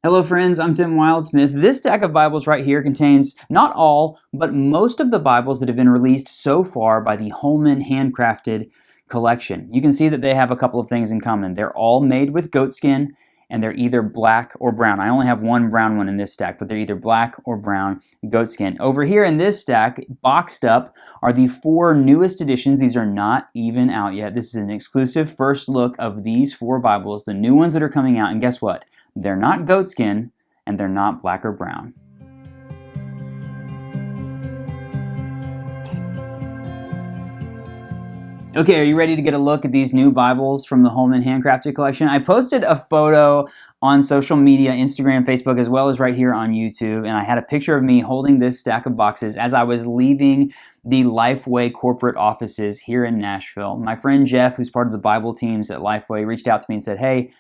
Hello friends, I'm Tim Wildsmith. This stack of Bibles right here contains not all, but most of the Bibles that have been released so far by the Holman Handcrafted collection. You can see that they have a couple of things in common. They're all made with goatskin and they're either black or brown. I only have one brown one in this stack, but they're either black or brown goatskin. Over here in this stack, boxed up, are the 4 newest editions. These are not even out yet. This is an exclusive first look of these 4 Bibles, the new ones that are coming out, and guess what? They're not goatskin, and they're not black or brown. Okay, are you ready to get a look at these new Bibles from the Holman Handcrafted collection? I posted a photo on social media, Instagram, Facebook, as well as right here on YouTube, and I had a picture of me holding this stack of boxes as I was leaving the Lifeway corporate offices here in Nashville. My friend Jeff, who's part of the Bible teams at Lifeway, reached out to me and said, "Hey,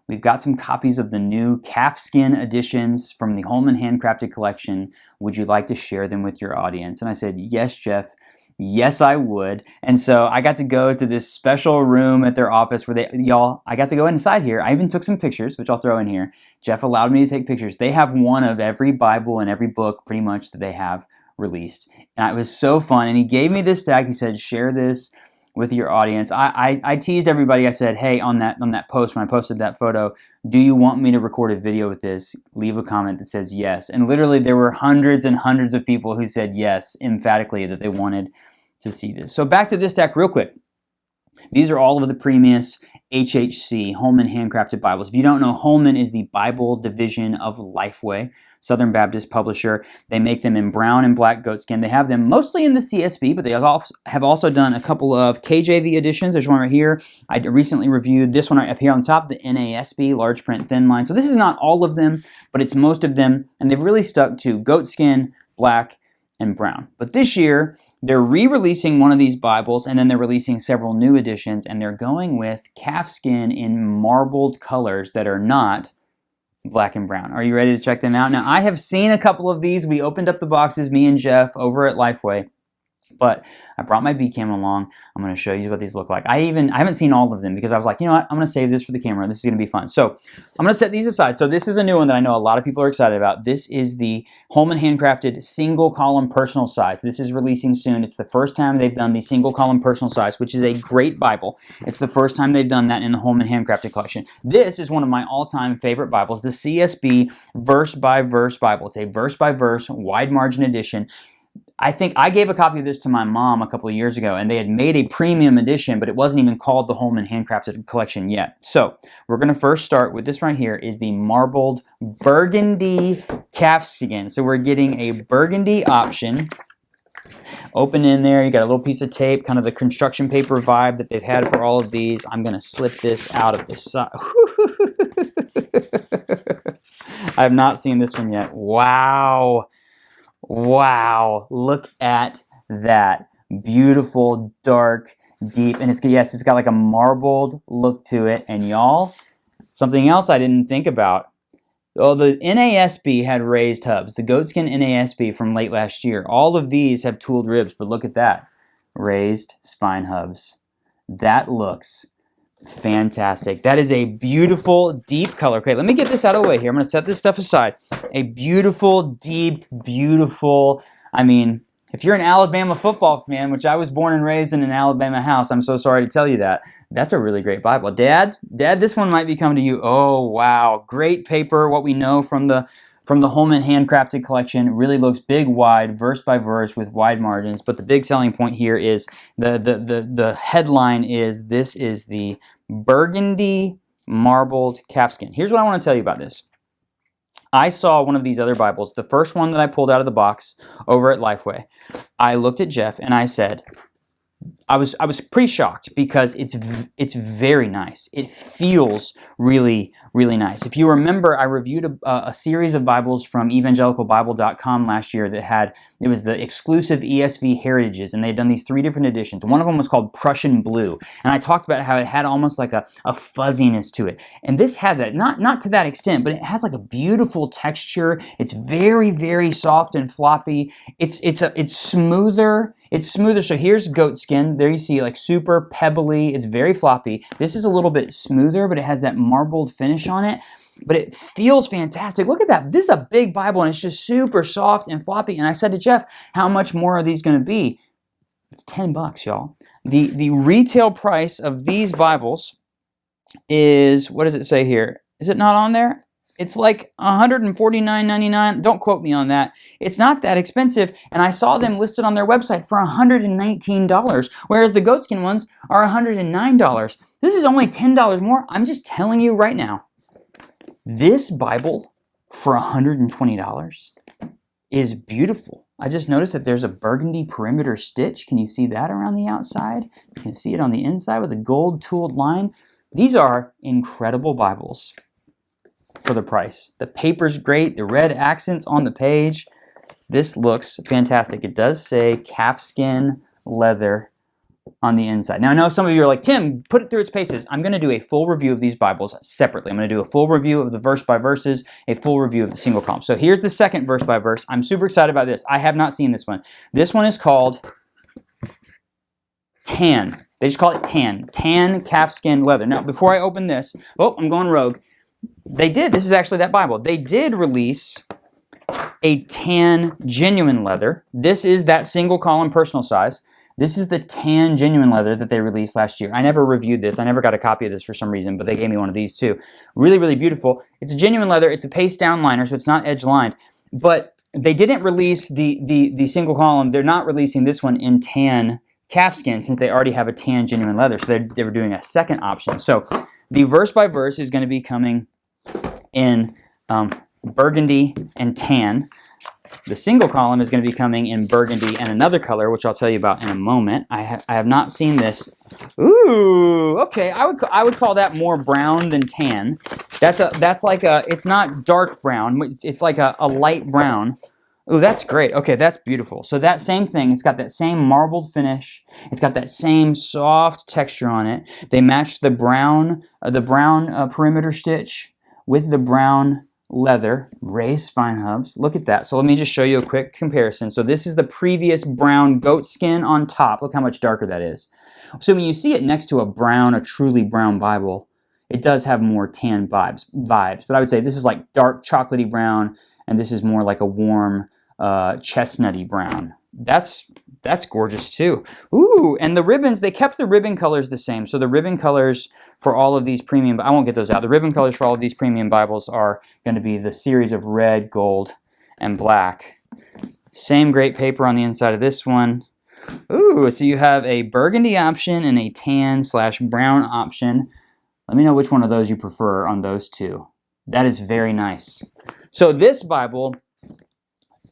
we've got some copies of the new Calfskin editions from the Holman Handcrafted collection. Would you like to share them with your audience?" And I said, "Yes, Jeff. Yes, I would." And so I got to go to this special room at their office where I got to go inside here. I even took some pictures, which I'll throw in here. Jeff allowed me to take pictures. They have one of every Bible and every book pretty much that they have released. And it was so fun. And he gave me this stack. He said, "Share this with your audience." I teased everybody. I said, "Hey, on that post, when I posted that photo, do you want me to record a video with this? Leave a comment that says yes." And literally there were hundreds and hundreds of people who said yes, emphatically, that they wanted to see this. So back to this stack real quick. These are all of the previous HHC, Holman Handcrafted Bibles. If you don't know, Holman is the Bible division of Lifeway, Southern Baptist publisher. They make them in brown and black goatskin. They have them mostly in the CSB, but they have also done a couple of KJV editions. There's one right here. I recently reviewed this one right up here on top, the NASB, large print, thin line. So this is not all of them, but it's most of them, and they've really stuck to goatskin, black, and brown. But this year, they're re-releasing one of these Bibles, and then they're releasing several new editions, and they're going with calfskin in marbled colors that are not black and brown. Are you ready to check them out? Now, I have seen a couple of these. We opened up the boxes, me and Jeff, over at Lifeway. But I brought my B-cam along. I'm going to show you what these look like. I haven't seen all of them because I was like, you know what? I'm going to save this for the camera. This is going to be fun. So I'm going to set these aside. So this is a new one that I know a lot of people are excited about. This is the Holman Handcrafted single column personal size. This is releasing soon. It's the first time they've done the single column personal size, which is a great Bible. It's the first time they've done that in the Holman Handcrafted collection. This is one of my all-time favorite Bibles, the CSB verse by verse Bible. It's a verse by verse wide margin edition. I think I gave a copy of this to my mom a couple of years ago, and they had made a premium edition, but it wasn't even called the Holman Handcrafted collection yet. So we're going to first start with this right here is the marbled burgundy calfskin. So we're getting a burgundy option. Open in there, you got a little piece of tape, kind of the construction paper vibe that they've had for all of these. I'm going to slip this out of the side. I have not seen this one yet. Wow. Wow, look at that. Beautiful, dark, deep, and it's got like a marbled look to it. And y'all, something else I didn't think about. Oh, the NASB had raised hubs, the goatskin NASB from late last year. All of these have tooled ribs, but look at that. Raised spine hubs. That looks fantastic. That is a beautiful, deep color. Okay, let me get this out of the way here. I'm going to set this stuff aside. A beautiful, deep, beautiful, I mean, if you're an Alabama football fan, which I was born and raised in an Alabama house, I'm so sorry to tell you that. That's a really great Bible. Dad, this one might be coming to you. Oh, wow. Great paper. What we know from the Holman Handcrafted collection. It really looks big, wide, verse by verse with wide margins. But the big selling point here is the headline is, this is the burgundy marbled calfskin. Here's what I want to tell you about this. I saw one of these other Bibles, the first one that I pulled out of the box over at Lifeway. I looked at Jeff and I said, I was pretty shocked because it's very nice. It feels really, really nice. If you remember, I reviewed a series of Bibles from evangelicalbible.com last year that it was the exclusive ESV heritages, and they had done these 3 different editions. One of them was called Prussian Blue, and I talked about how it had almost like a fuzziness to it. And this has that, not to that extent, but it has like a beautiful texture. It's very, very soft and floppy. It's smoother. It's smoother. So here's goat skin. There you see like super pebbly. It's very floppy. This is a little bit smoother, but it has that marbled finish on it. But it feels fantastic. Look at that. This is a big Bible, and it's just super soft and floppy. And I said to Jeff, how much more are these going to be? It's $10, y'all. The retail price of these Bibles is, what does it say here? Is it not on there? It's like $149.99. Don't quote me on that. It's not that expensive, and I saw them listed on their website for $119, whereas the goatskin ones are $109. This is only $10 more. I'm just telling you right now, this Bible for $120 is beautiful. I just noticed that there's a burgundy perimeter stitch. Can you see that around the outside? You can see it on the inside with a gold tooled line. These are incredible Bibles for the price. The paper's great, the red accents on the page. This looks fantastic. It does say calfskin leather on the inside. Now I know some of you are like, Tim, put it through its paces. I'm going to do a full review of these Bibles separately. I'm going to do a full review of the verse by verses, a full review of the single column. So here's the second verse by verse. I'm super excited about this. I have not seen this one. This one is called Tan. They just call it Tan. Tan calfskin leather. Now before I open this, oh, I'm going rogue. This is actually that Bible. They did release a tan genuine leather. This is that single column personal size. This is the tan genuine leather that they released last year. I never reviewed this. I never got a copy of this for some reason, but they gave me one of these too. Really, really beautiful. It's a genuine leather. It's a paste down liner, so it's not edge lined. But they didn't release the single column. They're not releasing this one in tan calfskin since they already have a tan genuine leather. So they were doing a second option. So the verse by verse is going to be coming in burgundy and tan. The single column is going to be coming in burgundy and another color, which I'll tell you about in a moment. I have not seen this. Ooh, okay. I would call that more brown than tan. That's like a. It's not dark brown. It's like a light brown. Ooh, that's great. Okay, that's beautiful. So that same thing. It's got that same marbled finish. It's got that same soft texture on it. They matched the brown perimeter stitch with the brown leather, raised spine hubs. Look at that. So let me just show you a quick comparison. So this is the previous brown goat skin on top. Look how much darker that is. So when you see it next to a truly brown Bible, it does have more tan vibes. But I would say this is like dark chocolatey brown, and this is more like a warm chestnutty brown. That's gorgeous too. Ooh, and the ribbons, they kept the ribbon colors the same. So the ribbon colors for all of these premium, I won't get those out. The ribbon colors for all of these premium Bibles are going to be the series of red, gold, and black. Same great paper on the inside of this one. Ooh, so you have a burgundy option and a tan/brown option. Let me know which one of those you prefer on those two. That is very nice. So this Bible,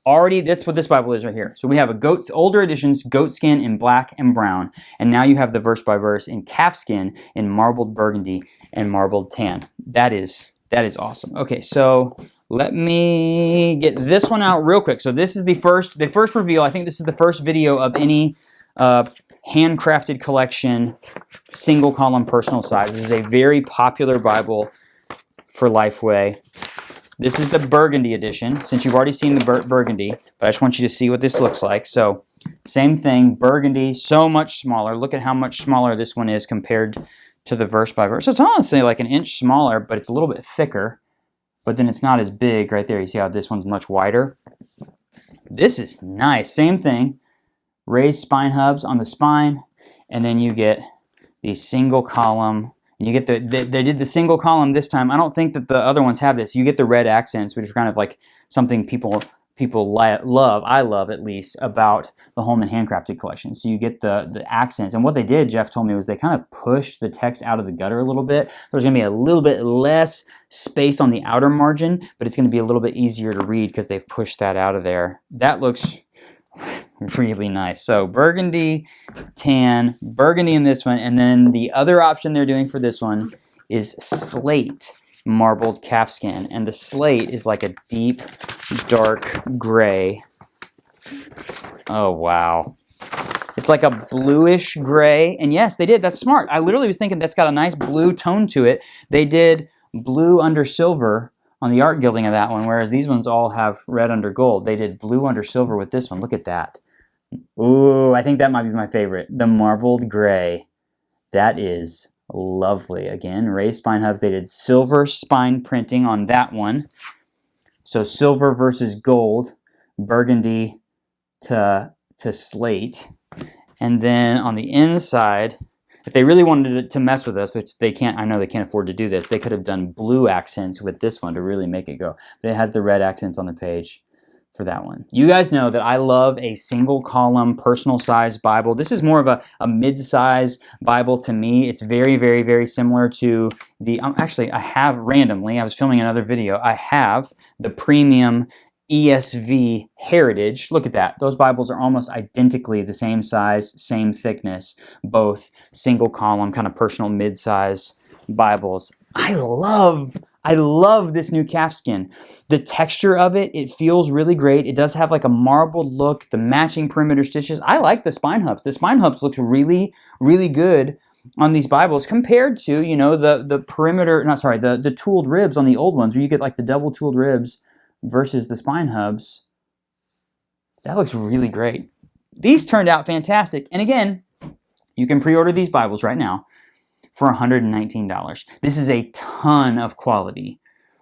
that's what this Bible is right here. So we have older editions, goatskin in black and brown, and now you have the verse by verse in calfskin in marbled burgundy and marbled tan. That is awesome. Okay, so let me get this one out real quick. So this is the first reveal. I think this is the first video of any handcrafted collection, single column personal size. This is a very popular Bible for Lifeway. This is the burgundy edition, since you've already seen the burgundy, but I just want you to see what this looks like. So, same thing, burgundy, so much smaller. Look at how much smaller this one is compared to the verse by verse. So it's honestly like an inch smaller, but it's a little bit thicker, but then it's not as big right there. You see how this one's much wider? This is nice. Same thing, raised spine hubs on the spine, and then you get the single column. You get they did the single column this time. I don't think that the other ones have this. You get the red accents, which are kind of like something people love. I love at least about the Holman handcrafted collection. So you get the accents, and what they did, Jeff told me, was they kind of pushed the text out of the gutter a little bit. There's going to be a little bit less space on the outer margin, but it's going to be a little bit easier to read because they've pushed that out of there. That looks really nice. So burgundy, tan, burgundy in this one, and then the other option they're doing for this one is slate marbled calfskin, and the slate is like a deep dark gray. Oh wow, it's like a bluish gray, and yes, they did. That's smart. I literally was thinking that's got a nice blue tone to it. They did blue under silver on the art gilding of that one, whereas these ones all have red under gold. They did blue under silver with this one. Look at that. Ooh, I think that might be my favorite. The marbled gray. That is lovely. Again, raised spine hubs. They did silver spine printing on that one. So silver versus gold, burgundy to slate. And then on the inside, if they really wanted to mess with us, which they can't, I know they can't afford to do this, they could have done blue accents with this one to really make it go. But it has the red accents on the page for that one. You guys know that I love a single column personal size Bible. This is more of a mid-size Bible to me. It's very, very, very similar to the, actually I have randomly, I was filming another video, I have the premium ESV Heritage. Look at that. Those Bibles are almost identically the same size, same thickness, both single column, kind of personal mid-size Bibles. I love this new Calfskin. The texture of it, it feels really great. It does have like a marbled look, the matching perimeter stitches. I like the spine hubs. The spine hubs look really, really good on these Bibles compared to, you know, the perimeter, not sorry, the tooled ribs on the old ones where you get like the double tooled ribs versus the spine hubs. That looks really great. These turned out fantastic. And again, you can pre-order these Bibles right now for $119. This is a ton of quality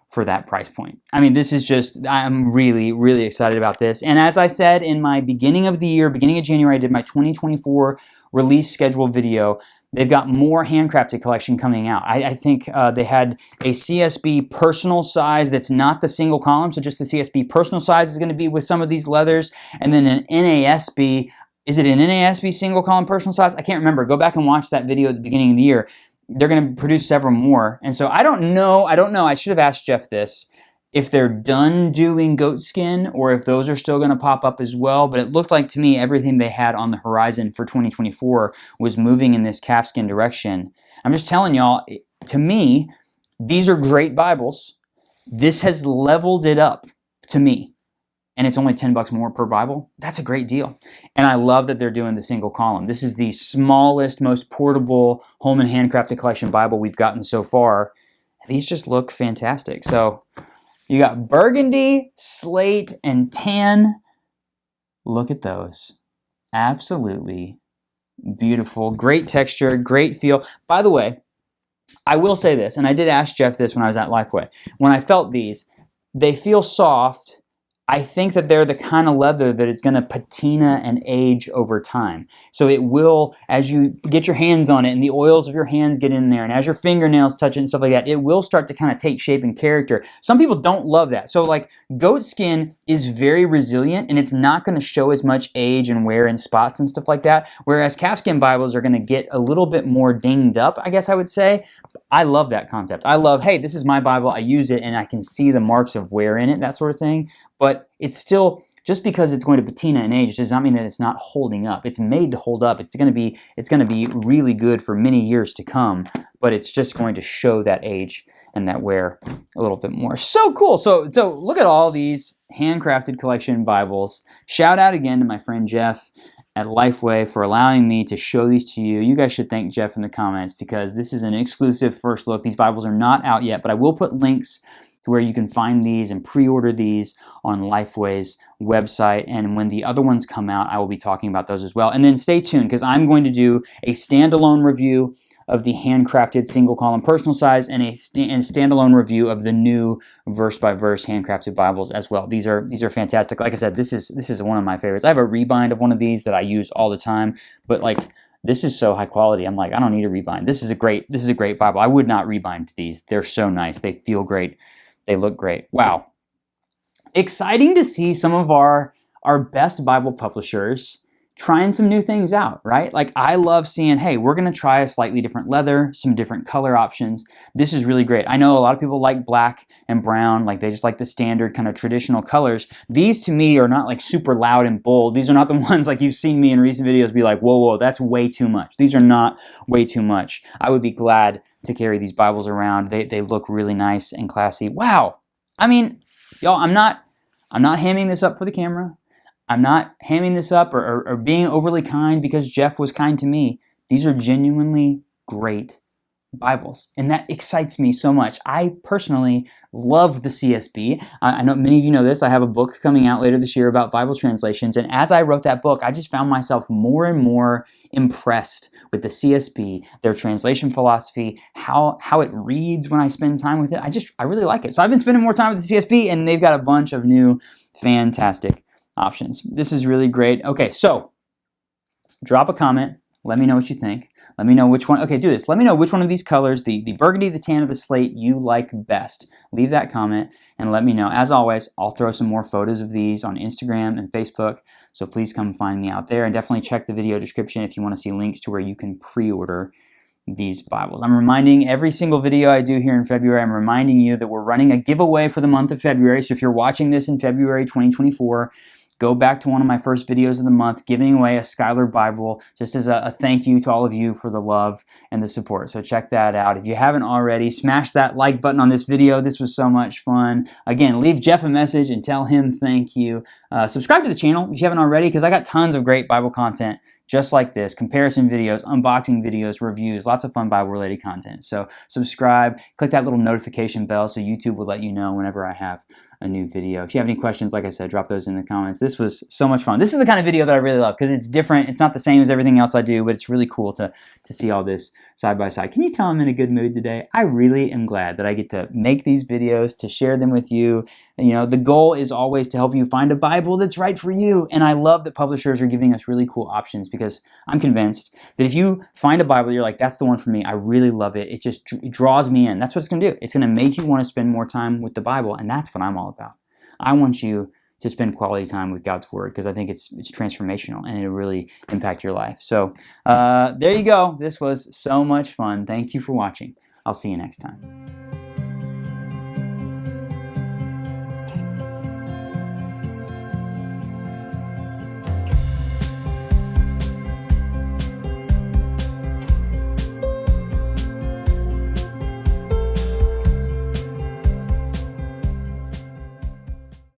for that price point. I mean, this is just, I'm really, really excited about this. And as I said in my beginning of the year, beginning of January, I did my 2024 release schedule video. They've got more handcrafted collection coming out. I think they had a CSB personal size that's not the single column, so just the CSB personal size is going to be with some of these leathers, and then an NASB. Is it an NASB single column personal size? I can't remember. Go back and watch that video at the beginning of the year. They're going to produce several more, and so I don't know. I should have asked Jeff this, if they're done doing goat skin or if those are still going to pop up as well. But it looked like to me everything they had on the horizon for 2024 was moving in this calfskin direction. I'm just telling y'all, to me, these are great Bibles. This has leveled it up to me. And it's only $10 more per Bible. That's a great deal. And I love that they're doing the single column. This is the smallest, most portable Holman Handcrafted Collection Bible we've gotten so far. These just look fantastic. So you got burgundy, slate, and tan. Look at those. Absolutely beautiful. Great texture, great feel. By the way, I will say this, and I did ask Jeff this when I was at Lifeway. When I felt these, they feel soft. I think that they're the kind of leather that is going to patina and age over time. So it will, as you get your hands on it and the oils of your hands get in there and as your fingernails touch it and stuff like that, it will start to kind of take shape and character. Some people don't love that. So like goat skin is very resilient and it's not going to show as much age and wear and spots and stuff like that. Whereas calfskin Bibles are going to get a little bit more dinged up, I guess I would say. I love that concept. I love, hey, this is my Bible, I use it and I can see the marks of wear in it, that sort of thing. But it's still, just because it's going to patina and age does not mean that it's not holding up. It's made to hold up. It's going to be really good for many years to come, but it's just going to show that age and that wear a little bit more. So cool. So look at all these handcrafted collection Bibles. Shout out again to my friend Jeff at Lifeway for allowing me to show these to you. You guys should thank Jeff in the comments because this is an exclusive first look. These Bibles are not out yet, but I will put links to where you can find these and pre-order these on Lifeway's website. And when the other ones come out, I will be talking about those as well. And then stay tuned because I'm going to do a standalone review of the handcrafted single column personal size and a standalone review of the new verse by verse handcrafted Bibles as well. These are fantastic. Like I said, this is one of my favorites. I have a rebind of one of these that I use all the time, but like this is so high quality. I'm like, I don't need a rebind. This is a great Bible. I would not rebind these. They're so nice. They feel great. They look great. Wow. Exciting to see some of our best Bible publishers trying some new things out, right? Like I love seeing, hey, we're going to try a slightly different leather, some different color options. This is really great. I know a lot of people like black and brown, like they just like the standard kind of traditional colors. These to me are not like super loud and bold. These are not the ones like you've seen me in recent videos be like, whoa, that's way too much. These are not way too much. I would be glad to carry these Bibles around. They look really nice and classy. Wow. I mean, y'all, I'm not hamming this up for the camera. I'm not hamming this up or being overly kind because Jeff was kind to me. These are genuinely great Bibles, and that excites me so much. I personally love the CSB. I know many of you know this. I have a book coming out later this year about Bible translations, and as I wrote that book, I just found myself more and more impressed with the CSB, their translation philosophy, how it reads when I spend time with it. I really like it. So I've been spending more time with the CSB, and they've got a bunch of new fantastic options. This is really great. Okay, so drop a comment. Let me know what you think. Let me know which one. Okay, do this. Let me know which one of these colors, the burgundy, the tan, or the slate, you like best. Leave that comment and let me know. As always, I'll throw some more photos of these on Instagram and Facebook, so please come find me out there. And definitely check the video description if you want to see links to where you can pre-order these Bibles. I'm reminding every single video I do here in February, I'm reminding you that we're running a giveaway for the month of February. So if you're watching this in February 2024, go back to one of my first videos of the month, giving away a Schuyler Bible, just as a thank you to all of you for the love and the support. So check that out. If you haven't already, smash that like button on this video. This was so much fun. Again, leave Jeff a message and tell him thank you. Subscribe to the channel if you haven't already, because I got tons of great Bible content just like this, comparison videos, unboxing videos, reviews, lots of fun Bible-related content. So subscribe, click that little notification bell so YouTube will let you know whenever I have a new video. If you have any questions, like I said, drop those in the comments. This was so much fun. This is the kind of video that I really love because it's different. It's not the same as everything else I do, but it's really cool to see all this side by side. Can you tell I'm in a good mood today? I really am glad that I get to make these videos, to share them with you. You know, the goal is always to help you find a Bible that's right for you. And I love that publishers are giving us really cool options, because I'm convinced that if you find a Bible, you're like, that's the one for me. I really love it. It just draws me in. That's what it's going to do. It's going to make you want to spend more time with the Bible. And that's what I'm all about. I want you to spend quality time with God's Word, because I think it's transformational and it'll really impact your life. So there you go. This was so much fun. Thank you for watching. I'll see you next time.